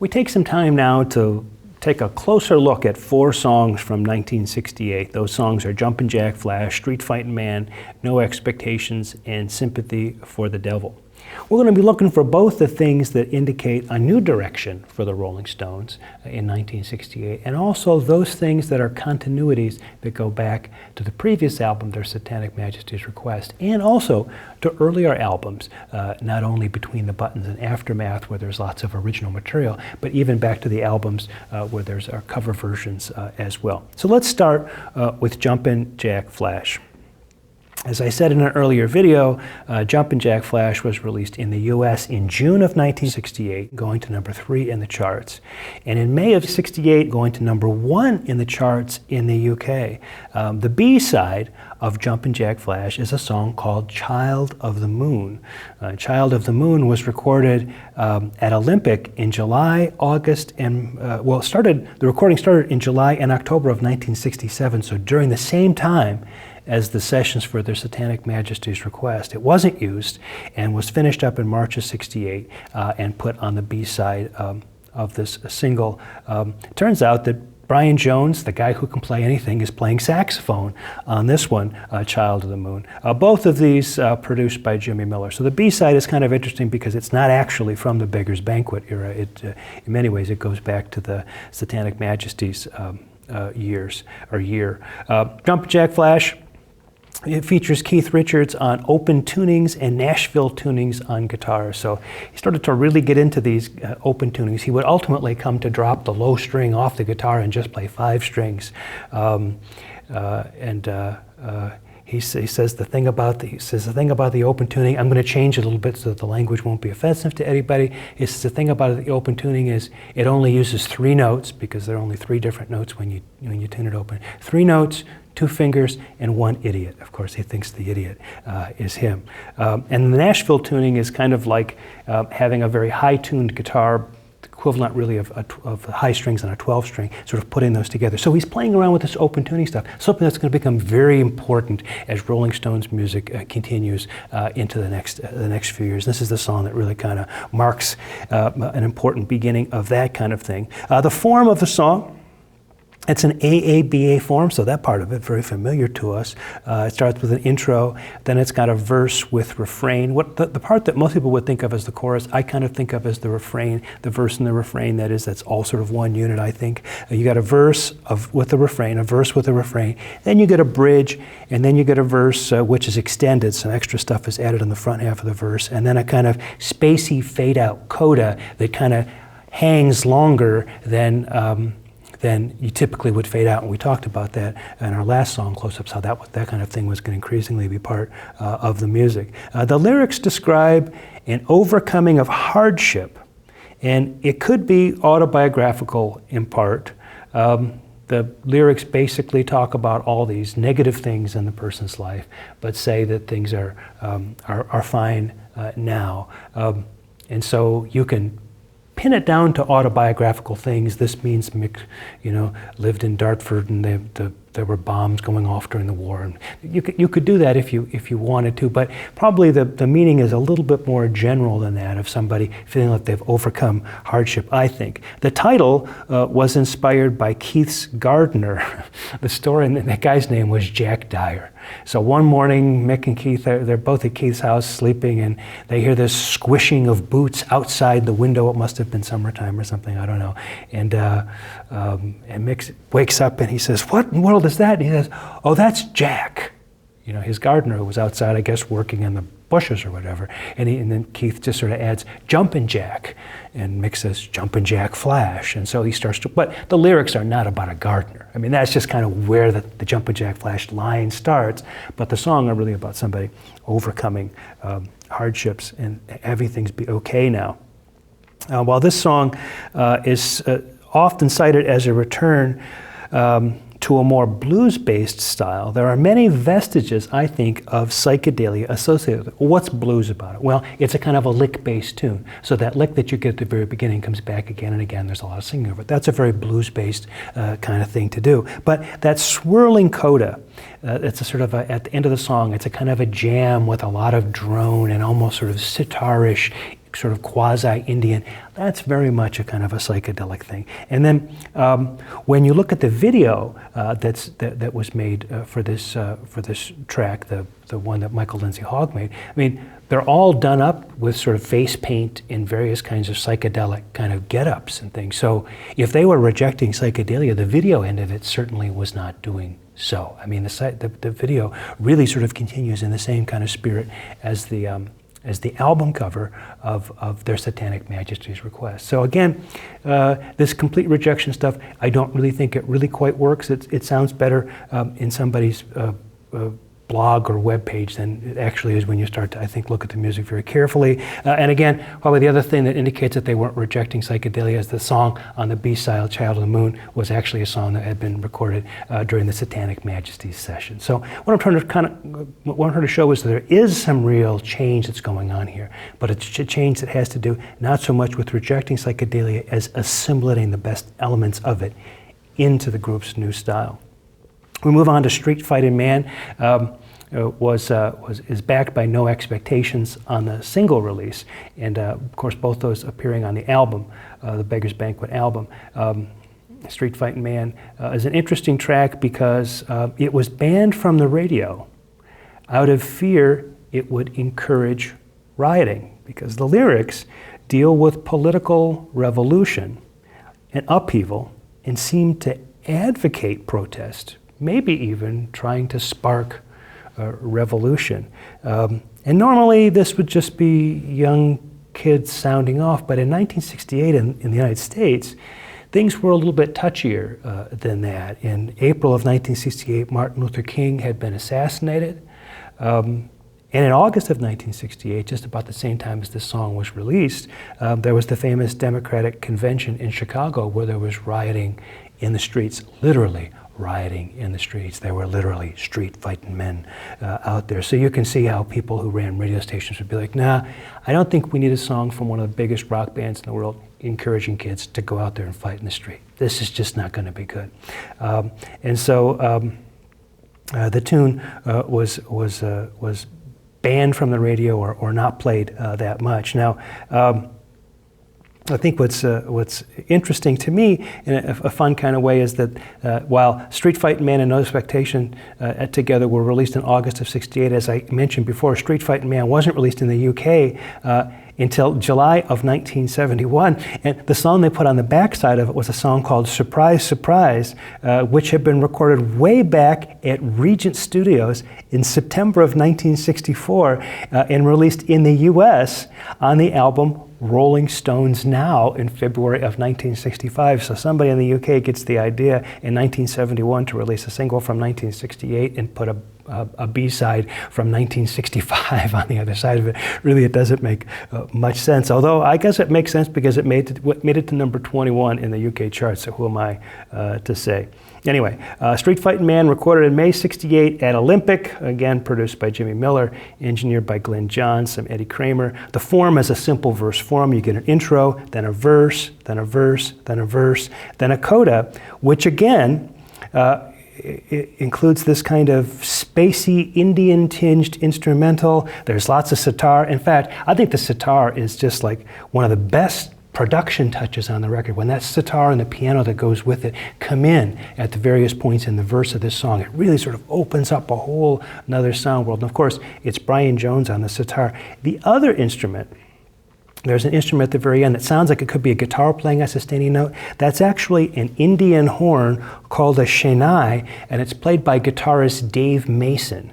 We take some time now to take a closer look at 4 songs from 1968. Those songs are Jumpin' Jack Flash, Street Fightin' Man, No Expectations, and Sympathy for the Devil. We're going to be looking for both the things that indicate a new direction for the Rolling Stones in 1968, and also those things that are continuities that go back to the previous album, Their Satanic Majesty's Request, and also to earlier albums, not only Between the Buttons and Aftermath, where there's lots of original material, but even back to the albums where there's cover versions as well. So let's start with Jumpin' Jack Flash. As I said in an earlier video, Jumpin' Jack Flash was released in the US in June of 1968, going to number 3 in the charts. And in May of 68, going to number 1 in the charts in the UK. The B-side of Jumpin' Jack Flash is a song called Child of the Moon. Child of the Moon was recorded at Olympic in July, August, and the recording started in July and October of 1967, so during the same time as the sessions for Their Satanic Majesty's Request. It wasn't used and was finished up in March of 68 and put on the B-side of this single. Turns out that Brian Jones, the guy who can play anything, is playing saxophone on this one, Child of the Moon. Both of these produced by Jimmy Miller. So the B-side is kind of interesting because it's not actually from the Beggar's Banquet era. In many ways, it goes back to the Satanic Majesty's year. Jumpin' Jack Flash, it features Keith Richards on open tunings and Nashville tunings on guitar. So he started to really get into these open tunings. He would ultimately come to drop the low string off the guitar and just play 5 strings. He says the thing about the open tuning. I'm going to change it a little bit so that the language won't be offensive to anybody. He says the thing about the open tuning is it only uses 3 notes, because there are only 3 different notes when you tune it open. 3 notes, 2 fingers, and 1 idiot. Of course, he thinks the idiot is him. And the Nashville tuning is kind of like having a very high-tuned guitar, equivalent really of high strings on a 12 string, sort of putting those together. So he's playing around with this open tuning stuff, something that's going to become very important as Rolling Stones music continues into the next few years. This is the song that really kind of marks an important beginning of that kind of thing. The form of the song, it's an AABA form, so that part of it very familiar to us. It starts with an intro, then it's got a verse with refrain. The part that most people would think of as the chorus, I kind of think of as the refrain, the verse and the refrain. That's all sort of one unit, I think. You got a verse with a refrain, a verse with a refrain. Then you get a bridge, and then you get a verse which is extended. Some extra stuff is added on the front half of the verse, and then a kind of spacey fade-out coda that kind of hangs longer than you typically would fade out. And we talked about that in our last song, Close-Ups, how that kind of thing was going to increasingly be part of the music. The lyrics describe an overcoming of hardship, and it could be autobiographical in part. The lyrics basically talk about all these negative things in the person's life, but say that things are fine now. And so you can pin it down to autobiographical things. This means Mick, lived in Dartford, and there were bombs going off during the war. And you could do that if you wanted to, but probably the meaning is a little bit more general than that, of somebody feeling like they've overcome hardship, I think. The title was inspired by Keith's gardener. The story, and that guy's name was Jack Dyer. So one morning, Mick and Keith, they're both at Keith's house sleeping, and they hear this squishing of boots outside the window. It must have been summertime or something, I don't know. And Mick wakes up and he says, "What in the world is that?" And he says, "Oh, that's Jack." His gardener, who was outside, I guess, working in the bushes or whatever. And then Keith just sort of adds, "Jumpin' Jack." And Mick says, "Jumpin' Jack Flash." And so he starts to, but the lyrics are not about a gardener. I mean, that's just kind of where the Jumpin' Jack Flash line starts. But the song are really about somebody overcoming hardships and having things be okay now. While this song is often cited as a return to a more blues-based style, there are many vestiges, I think, of psychedelia associated with it. What's blues about it? Well, it's a kind of a lick-based tune. So that lick that you get at the very beginning comes back again and again. There's a lot of singing over it. That's a very blues-based kind of thing to do. But that swirling coda, it's a sort of at the end of the song, it's a kind of a jam with a lot of drone and almost sort of sitar-ish sort of quasi-Indian. That's very much a kind of a psychedelic thing. And then when you look at the video that was made for this track, the one that Michael Lindsay Hogg made, I mean, they're all done up with sort of face paint and various kinds of psychedelic kind of get-ups and things. So if they were rejecting psychedelia, the video end of it certainly was not doing so. I mean, the video really sort of continues in the same kind of spirit as the album cover of Their Satanic Majesty's Request. So again, this complete rejection stuff, I don't really think it really quite works. It sounds better in somebody's blog or web page than it actually is when you start to, I think, look at the music very carefully. And again, probably the other thing that indicates that they weren't rejecting psychedelia is the song on the B-side, Child of the Moon, was actually a song that had been recorded during the Satanic Majesty's session. So what I'm trying to show is that there is some real change that's going on here, but it's a change that has to do not so much with rejecting psychedelia as assimilating the best elements of it into the group's new style. We move on to Street Fighting Man. Is backed by No Expectations on the single release, and of course both those appearing on the album, the Beggar's Banquet album. Street Fighting Man is an interesting track because it was banned from the radio out of fear it would encourage rioting, because the lyrics deal with political revolution and upheaval and seem to advocate protest, maybe even trying to spark revolution. And normally this would just be young kids sounding off, but in 1968 in the United States, things were a little bit touchier than that. In April of 1968, Martin Luther King had been assassinated. And in August of 1968, just about the same time as this song was released, there was the famous Democratic Convention in Chicago where there was rioting in the streets, literally rioting in the streets. There were literally street fighting men out there. So you can see how people who ran radio stations would be like, nah, I don't think we need a song from one of the biggest rock bands in the world encouraging kids to go out there and fight in the street. This is just not going to be good. And so the tune was banned from the radio or not played that much. Now, I think what's interesting to me in a fun kind of way is that while Street Fighting Man and No Expectation together were released in August of '68, as I mentioned before, Street Fighting Man wasn't released in the UK until July of 1971. And the song they put on the backside of it was a song called Surprise, Surprise, which had been recorded way back at Regent Studios in September of 1964 and released in the US on the album Rolling Stones Now in February of 1965. So somebody in the UK gets the idea in 1971 to release a single from 1968 and put a B-side from 1965 on the other side of it. Really, it doesn't make much sense. Although I guess it makes sense because it made it to number 21 in the UK charts. So who am I to say? Anyway, Street Fighting Man recorded in May '68 at Olympic, again produced by Jimmy Miller, engineered by Glenn Johns, some Eddie Kramer. The form is a simple verse form. You get an intro, then a verse, then a verse, then a verse, then a coda, which again it includes this kind of spacey, Indian-tinged instrumental. There's lots of sitar. In fact, I think the sitar is just like one of the best production touches on the record. When that sitar and the piano that goes with it come in at the various points in the verse of this song, it really sort of opens up a whole another sound world. And of course, it's Brian Jones on the sitar. The other instrument, there's an instrument at the very end that sounds like it could be a guitar playing a sustaining note. That's actually an Indian horn called a shehnai, and it's played by guitarist Dave Mason,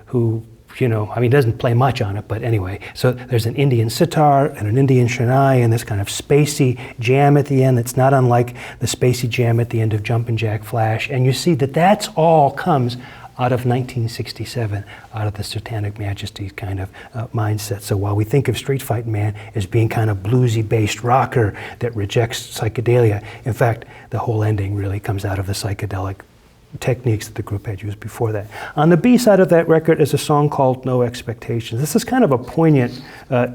who, you know, I mean, doesn't play much on it, but anyway. So there's an Indian sitar and an Indian shehnai and this kind of spacey jam at the end that's not unlike the spacey jam at the end of Jumpin' Jack Flash. And you see that that's all comes out of 1967, out of the Satanic Majesty kind of mindset. So while we think of Street Fighting Man as being kind of bluesy-based rocker that rejects psychedelia, in fact, the whole ending really comes out of the psychedelic techniques that the group had used before that. On the B side of that record is a song called No Expectations. This is kind of a poignant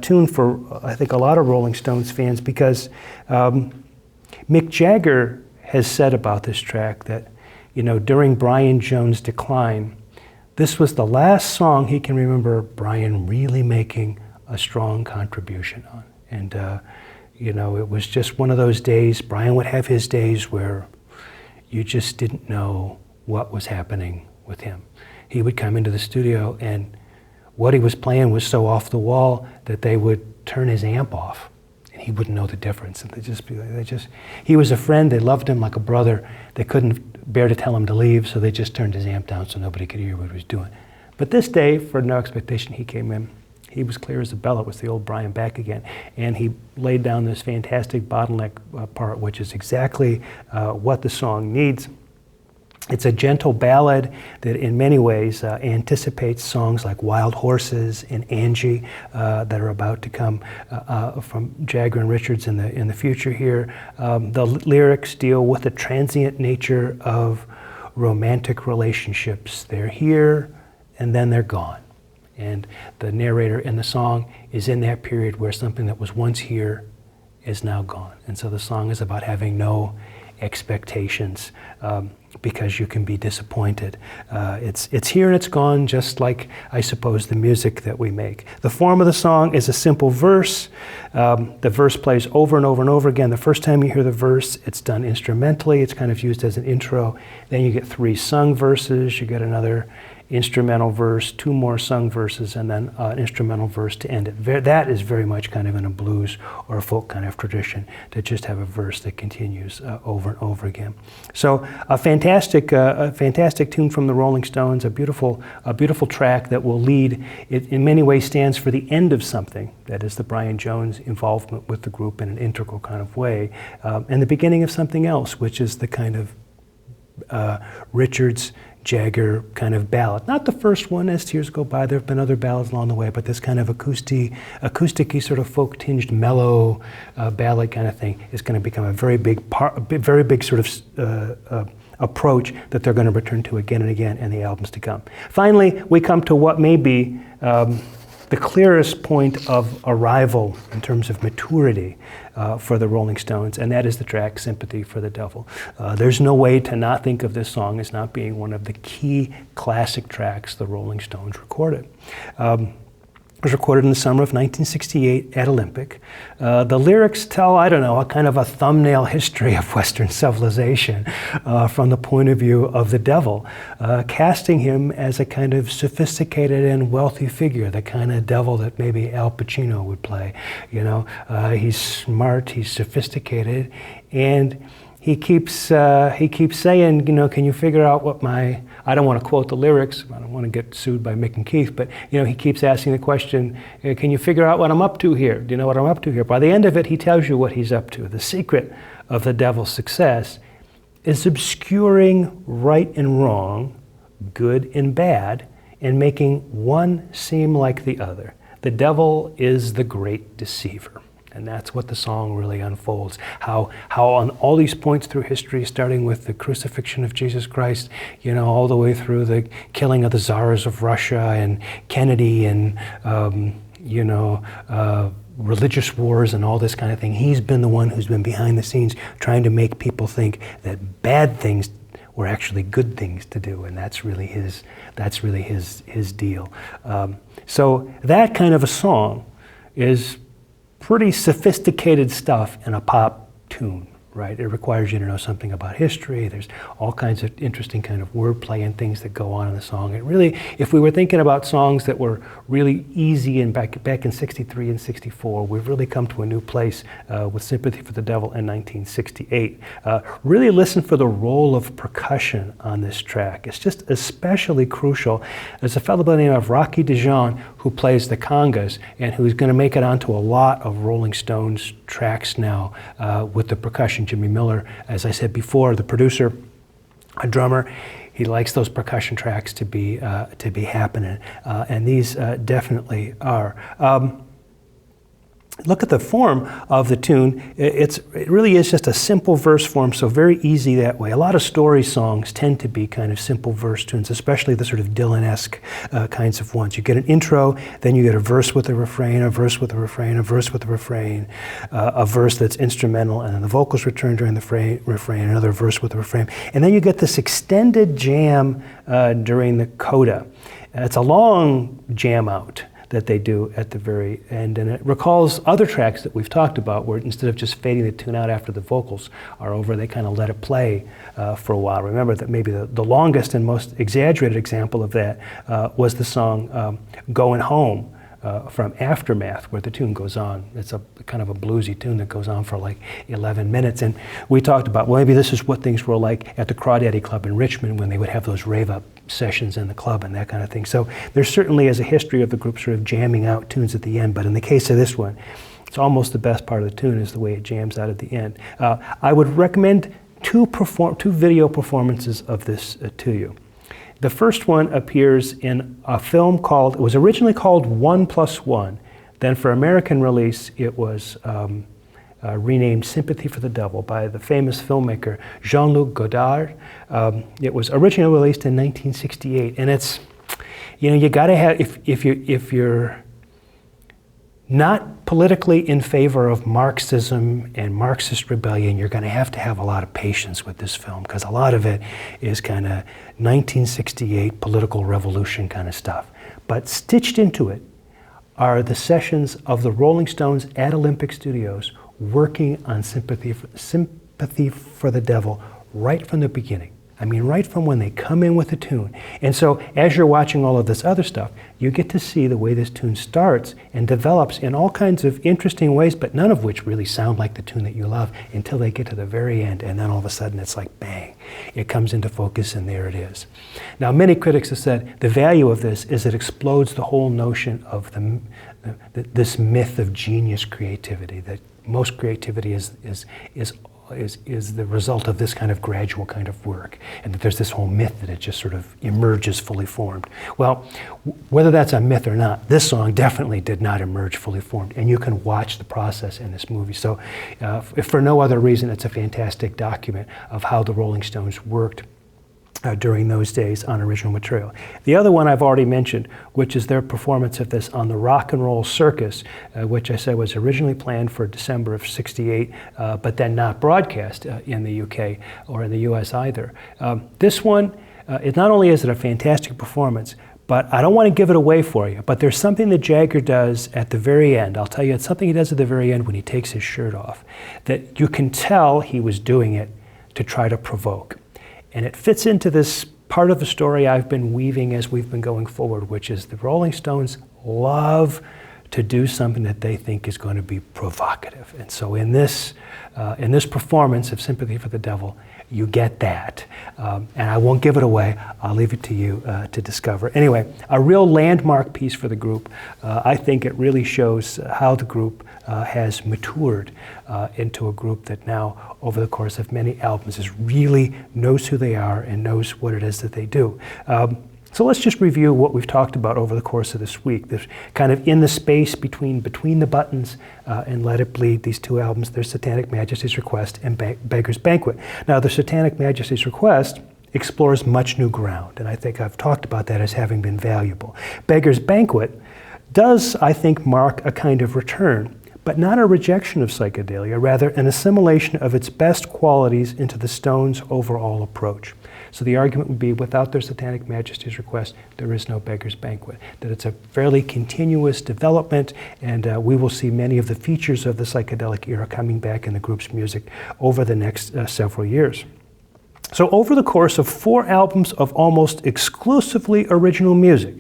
tune for, I think, a lot of Rolling Stones fans because Mick Jagger has said about this track that, you know, during Brian Jones' decline, this was the last song he can remember Brian really making a strong contribution on. And, it was just one of those days. Brian would have his days where you just didn't know what was happening with him. He would come into the studio and what he was playing was so off the wall that they would turn his amp off and he wouldn't know the difference. And he was a friend, they loved him like a brother. They couldn't bear to tell him to leave, so they just turned his amp down so nobody could hear what he was doing. But this day, for No Expectation, he came in. He was clear as a bell. It was the old Brian back again. And he laid down this fantastic bottleneck part, which is exactly what the song needs. It's a gentle ballad that in many ways anticipates songs like Wild Horses and Angie that are about to come from Jagger and Richards in the future here. The lyrics deal with the transient nature of romantic relationships. They're here and then they're gone. And the narrator in the song is in that period where something that was once here is now gone. And so the song is about having no expectations because you can be disappointed. It's here and it's gone, just like, I suppose, the music that we make. The form of the song is a simple verse. The verse plays over and over and over again. The first time you hear the verse, it's done instrumentally. It's kind of used as an intro. Then you get 3 sung verses. You get another instrumental verse, 2 more sung verses, and then an instrumental verse to end it. That is very much kind of in a blues or a folk kind of tradition, to just have a verse that continues over and over again. So a fantastic tune from the Rolling Stones, a beautiful track that will lead, it in many ways stands for the end of something, that is the Brian Jones involvement with the group in an integral kind of way, and the beginning of something else, which is the kind of Richards, Jagger kind of ballad. Not the first one, As Tears Go By. There have been other ballads along the way, but this kind of acoustic-y sort of folk-tinged mellow ballad kind of thing is going to become a very big sort of approach that they're going to return to again and again in the albums to come. Finally, we come to what may be the clearest point of arrival in terms of maturity for the Rolling Stones, and that is the track Sympathy for the Devil. There's no way to not think of this song as not being one of the key classic tracks the Rolling Stones recorded. It was recorded in the summer of 1968 at Olympic. The lyrics tell, a kind of a thumbnail history of Western civilization from the point of view of the devil, casting him as a kind of sophisticated and wealthy figure, the kind of devil that maybe Al Pacino would play. He's smart, he's sophisticated, and he keeps saying, can you figure out what I don't want to quote the lyrics, I don't want to get sued by Mick and Keith, but he keeps asking the question, can you figure out what I'm up to here? Do you know what I'm up to here? By the end of it, he tells you what he's up to. The secret of the devil's success is obscuring right and wrong, good and bad, and making one seem like the other. The devil is the great deceiver. And that's what the song really unfolds. How on all these points through history, starting with the crucifixion of Jesus Christ, all the way through the killing of the czars of Russia and Kennedy and, religious wars and all this kind of thing. He's been the one who's been behind the scenes trying to make people think that bad things were actually good things to do, and that's really his deal. So that kind of a song is pretty sophisticated stuff in a pop tune, right? It requires you to know something about history. There's all kinds of interesting kind of wordplay and things that go on in the song. It really, if we were thinking about songs that were really easy and back in 63 and 64, we've really come to a new place with Sympathy for the Devil in 1968. Really listen for the role of percussion on this track. It's just especially crucial. There's a fellow by the name of Rocky DeJean who plays the congas and who's going to make it onto a lot of Rolling Stones tracks now with the percussion. Jimmy Miller, as I said before, the producer, a drummer, he likes those percussion tracks to be happening, and these definitely are. Look at the form of the tune. It really is just a simple verse form, so very easy that way. A lot of story songs tend to be kind of simple verse tunes, especially the sort of Dylan-esque kinds of ones. You get an intro, then you get a verse with a refrain, a verse with a refrain, a verse with a refrain, a verse that's instrumental, and then the vocals return during the refrain, another verse with a refrain. And then you get this extended jam during the coda. It's a long jam out. that they do at the very end. And it recalls other tracks that we've talked about where instead of just fading the tune out after the vocals are over, they kind of let it play for a while. Remember that maybe the longest and most exaggerated example of that was the song Going Home from Aftermath, where the tune goes on. It's a kind of a bluesy tune that goes on for like 11 minutes. And we talked about, well, maybe this is what things were like at the Crawdaddy Club in Richmond when they would have those rave-up sessions in the club and that kind of thing. So there certainly is a history of the group sort of jamming out tunes at the end, but in the case of this one, it's almost the best part of the tune is the way it jams out at the end. I would recommend two video performances of this to you. The first one appears in a film it was originally called 1+1. Then for American release, it was renamed Sympathy for the Devil by the famous filmmaker Jean-Luc Godard. It was originally released in 1968, and it's, you gotta have, if you're not politically in favor of Marxism and Marxist rebellion, you're going to have a lot of patience with this film, because a lot of it is kind of 1968 political revolution kind of stuff. But stitched into it are the sessions of the Rolling Stones at Olympic Studios working on Sympathy for the Devil right from the beginning. I mean, right from when they come in with the tune. And so as you're watching all of this other stuff, you get to see the way this tune starts and develops in all kinds of interesting ways, but none of which really sound like the tune that you love until they get to the very end, and then all of a sudden it's like, bang, it comes into focus and there it is. Now, many critics have said the value of this is it explodes the whole notion of this myth of genius creativity, that most creativity is the result of this kind of gradual kind of work, and that there's this whole myth that it just sort of emerges fully formed. Well, whether that's a myth or not, this song definitely did not emerge fully formed, and you can watch the process in this movie. So if for no other reason, it's a fantastic document of how the Rolling Stones worked during those days on original material. The other one I've already mentioned, which is their performance of this on the Rock and Roll Circus, which I said was originally planned for December of '68, but then not broadcast in the UK or in the US either. This one, not only is it a fantastic performance, but I don't want to give it away for you, but there's something that Jagger does at the very end. I'll tell you, it's something he does at the very end when he takes his shirt off, that you can tell he was doing it to try to provoke. And it fits into this part of the story I've been weaving as we've been going forward, which is the Rolling Stones love to do something that they think is going to be provocative. And so in this performance of Sympathy for the Devil, you get that. And I won't give it away. I'll leave it to you to discover. Anyway, a real landmark piece for the group. I think it really shows how the group has matured into a group that now, over the course of many albums, really knows who they are and knows what it is that they do. So let's just review what we've talked about over the course of this week. There's kind of in the space between the Buttons and Let It Bleed, these two albums, there's Satanic Majesty's Request and Beggar's Banquet. Now, the Satanic Majesty's Request explores much new ground, and I think I've talked about that as having been valuable. Beggar's Banquet does, I think, mark a kind of return, but not a rejection of psychedelia, rather an assimilation of its best qualities into the Stones' overall approach. So the argument would be, without their Satanic Majesty's Request, there is no Beggar's Banquet, that it's a fairly continuous development, and we will see many of the features of the psychedelic era coming back in the group's music over the next several years. So over the course of 4 albums of almost exclusively original music,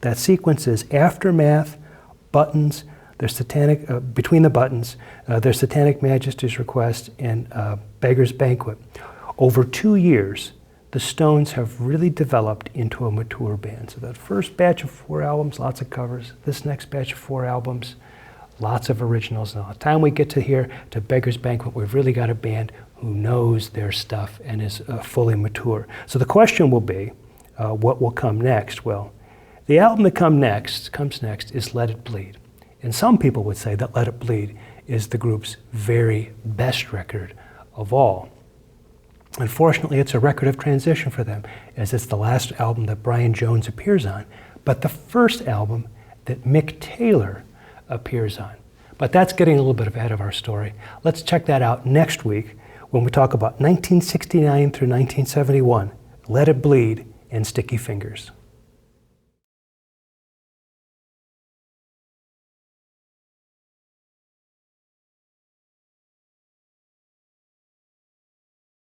that sequence is Aftermath, Buttons, their Satanic, Between the Buttons, their Satanic Majesty's Request, and Beggar's Banquet. Over 2 years, the Stones have really developed into a mature band. So that first batch of 4 albums, lots of covers. This next batch of 4 albums, lots of originals. Now, by the time we get to here, to Beggar's Banquet, we've really got a band who knows their stuff and is fully mature. So the question will be, what will come next? Well, the album that comes next is Let It Bleed. And some people would say that Let It Bleed is the group's very best record of all. Unfortunately, it's a record of transition for them, as it's the last album that Brian Jones appears on, but the first album that Mick Taylor appears on. But that's getting a little bit ahead of our story. Let's check that out next week when we talk about 1969 through 1971, Let It Bleed, and Sticky Fingers.